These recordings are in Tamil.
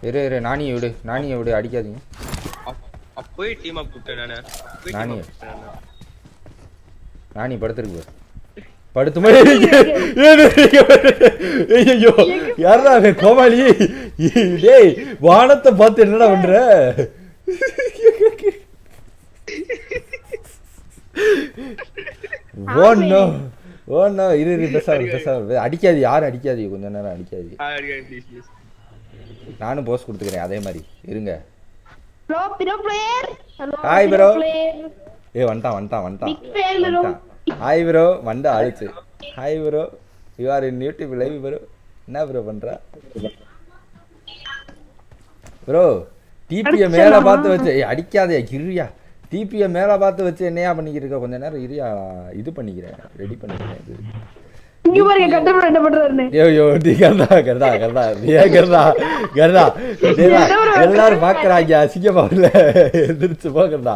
இரு நானியை விடு அடிக்காதீங்க. அப்போயே டீம் அப் கூப்பிட்டேன் நானு. நானி படுத்துருக்கு படுத்துமா? ஐயோ யாரா கோமாளி? டேய் வானத்தை பார்த்து என்னடா பண்ற? ஓ இரு அடிக்காது, யாரும் அடிக்காது, கொஞ்ச நேரம் அடிக்காது. நானும் போஸ்ட் கொடுத்துக்கிறேன் அதே மாதிரி இருங்க. Hi bro. வந்துட்டான். ஹாய் ப்ரோ வண்டா ஆளுச்சு. Hi bro, you are in YouTube live bro. என்ன ப்ரோ பண்ற ப்ரோ? டிபியை மேல பார்த்து வச்சு அடிக்காதே கிரியா. டிபியை மேல பார்த்து வச்சு என்னையா பண்ணிக்கிட்டு இருக்க? கொஞ்ச நேரம் இரியா, இது பண்ணிக்கிறேன், ரெடி பண்ணிக்கிறேன். எல்லாரும் பாக்குறாங்க அசிங்கமா இல்ல? எந்திரிச்சு போகிறதா?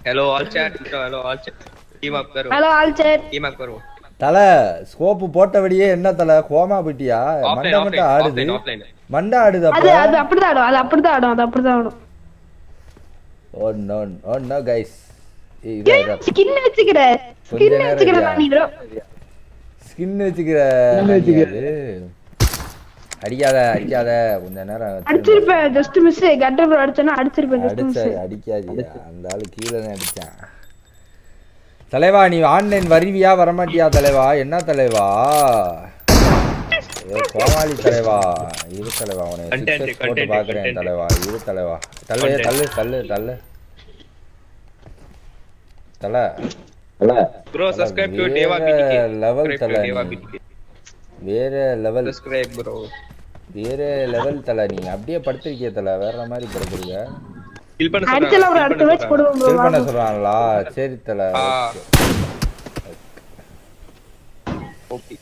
Hello all chat team up करो. Hello all chat team up करो. தல ஸ்கோப் போட்டபடியே என்ன தல கோமா பிட்டியா? மண்டை மட்டும் ஆடுது. மண்டை ஆடுது. அது அப்படிதான் ஆடும். Oh no guys. ஸ்கின் வச்சுக்கிற நீ ப்ரோ. ஸ்கின் வச்சுக்கிற அடிக்காத கொஞ்ச நேரம் அடிச்சிருப்பேன். ஜஸ்ட் மிஸ் கட்டர் ப்ரோ அடிச்சனா அடிச்சிருப்பேன். ஜஸ்ட் மிஸ் அடிக்காதீங்க. அந்த ஆளு கீழ தான் அடிச்சான். தலைவா நீ ஆன்லைன் வருவியா வரமாட்டியா தலைவா? என்ன தலைவா கோமாளி தலைவா? இரு தலைவா, உன்னை போட்டு பாக்குறேன் தலைவா. இரு தலைவா. தள்ளு bro subscribe to Deva BTK level தல. வேற லெவல் subscribe bro. வேற லெவல் தல. நீ அப்படியே படுத்துக்கிய தல, வேற மாதிரி படுத்துறீங்க. கில் பண்ண அடிச்சல ஒரு அடுத்த மேட்ச் போடுவோம் bro. கில் பண்ண சொல்றாங்களா? சரி தல. ஓகே